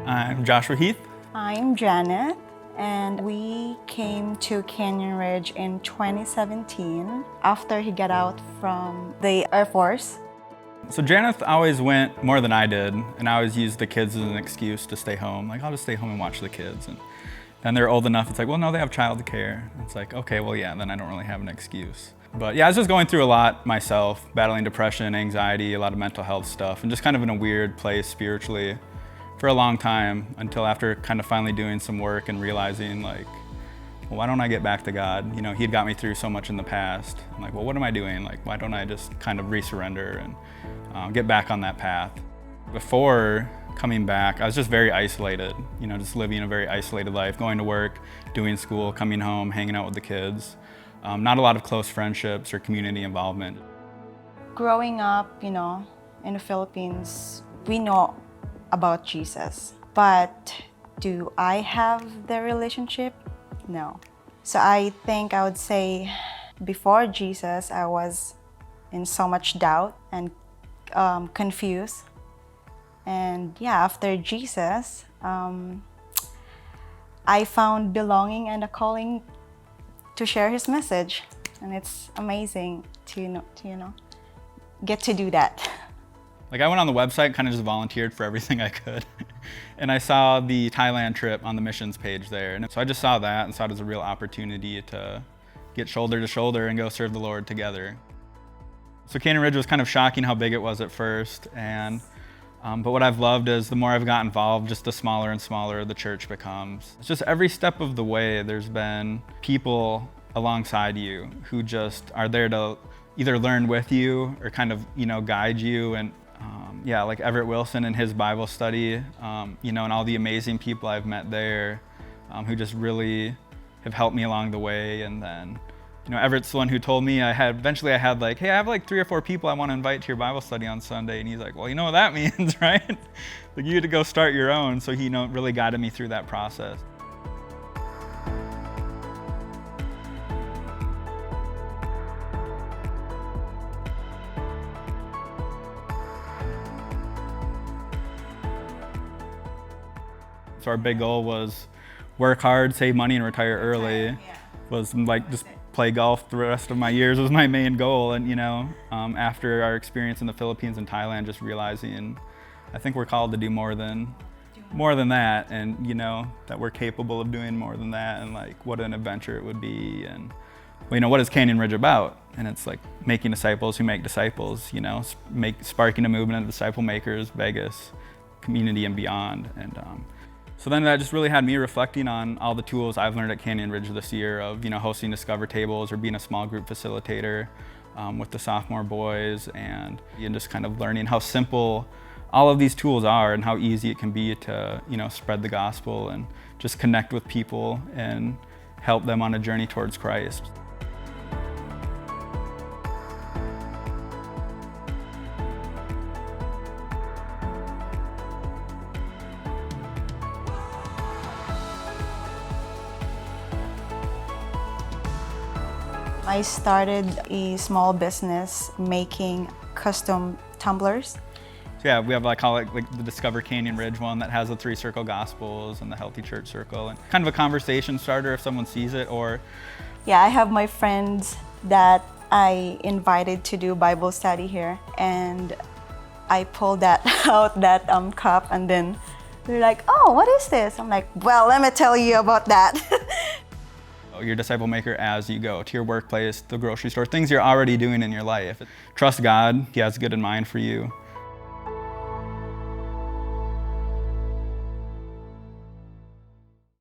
I'm Joshua Heath. I'm Janeth, and we came to Canyon Ridge in 2017 after he got out from the Air Force. So Janeth always went more than I did, and I always used the kids as an excuse to stay home. Like, I'll just stay home and watch the kids. And then they're old enough, it's like, well, no, they have childcare. It's like, okay, well, yeah, then I don't really have an excuse. But yeah, I was just going through a lot myself, battling depression, anxiety, a lot of mental health stuff, and just kind of in a weird place spiritually for a long time until after kind of finally doing some work and realizing like, well, why don't I get back to God? You know, he had got me through so much in the past. I'm like, well, what am I doing? Like, why don't I just kind of resurrender and get back on that path? Before coming back, I was just very isolated, you know, just living a very isolated life, going to work, doing school, coming home, hanging out with the kids. Not a lot of close friendships or community involvement. Growing up, you know, in the Philippines, we know about Jesus, but do I have the relationship? No. So I think I would say before Jesus, I was in so much doubt and confused. And yeah, after Jesus, I found belonging and a calling to share his message. And it's amazing to get to do that. Like, I went on the website, kind of just volunteered for everything I could. And I saw the Thailand trip on the missions page there. And so I just saw that and saw it as a real opportunity to get shoulder to shoulder and go serve the Lord together. So Canyon Ridge was kind of shocking how big it was at first. But what I've loved is the more I've got involved, just the smaller and smaller the church becomes. It's just every step of the way, there's been people alongside you who just are there to either learn with you or kind of, guide you. And yeah, like Everett Wilson and his Bible study, and all the amazing people I've met there who just really have helped me along the way. And then, Everett's the one who told me eventually I had like, hey, I have like 3 or 4 people I want to invite to your Bible study on Sunday. And he's like, well, you know what that means, right? Like, you had to go start your own. So he really guided me through that process. So our big goal was work hard, save money, and retire early. Was like just play golf the rest of my years was my main goal. And after our experience in the Philippines and Thailand, just realizing I think we're called to do more than that, and that we're capable of doing more than that, and like what an adventure it would be. And what is Canyon Ridge about? And it's like making disciples who make disciples. Sparking a movement of disciple makers, Vegas, community, and beyond. And so then that just really had me reflecting on all the tools I've learned at Canyon Ridge this year of, hosting Discover tables or being a small group facilitator with the sophomore boys, and just kind of learning how simple all of these tools are and how easy it can be to, spread the gospel and just connect with people and help them on a journey towards Christ. I started a small business making custom tumblers. So yeah, we have, I call it like the Discover Canyon Ridge one that has the 3 circle gospels and the Healthy Church circle, and kind of a conversation starter if someone sees it. Or yeah, I have my friends that I invited to do Bible study here, and I pulled that out, that cup, and then they're like, oh, what is this? I'm like, well, let me tell you about that. Your disciple maker as you go to your workplace, the grocery store, things you're already doing in your life. Trust God, he has good in mind for you.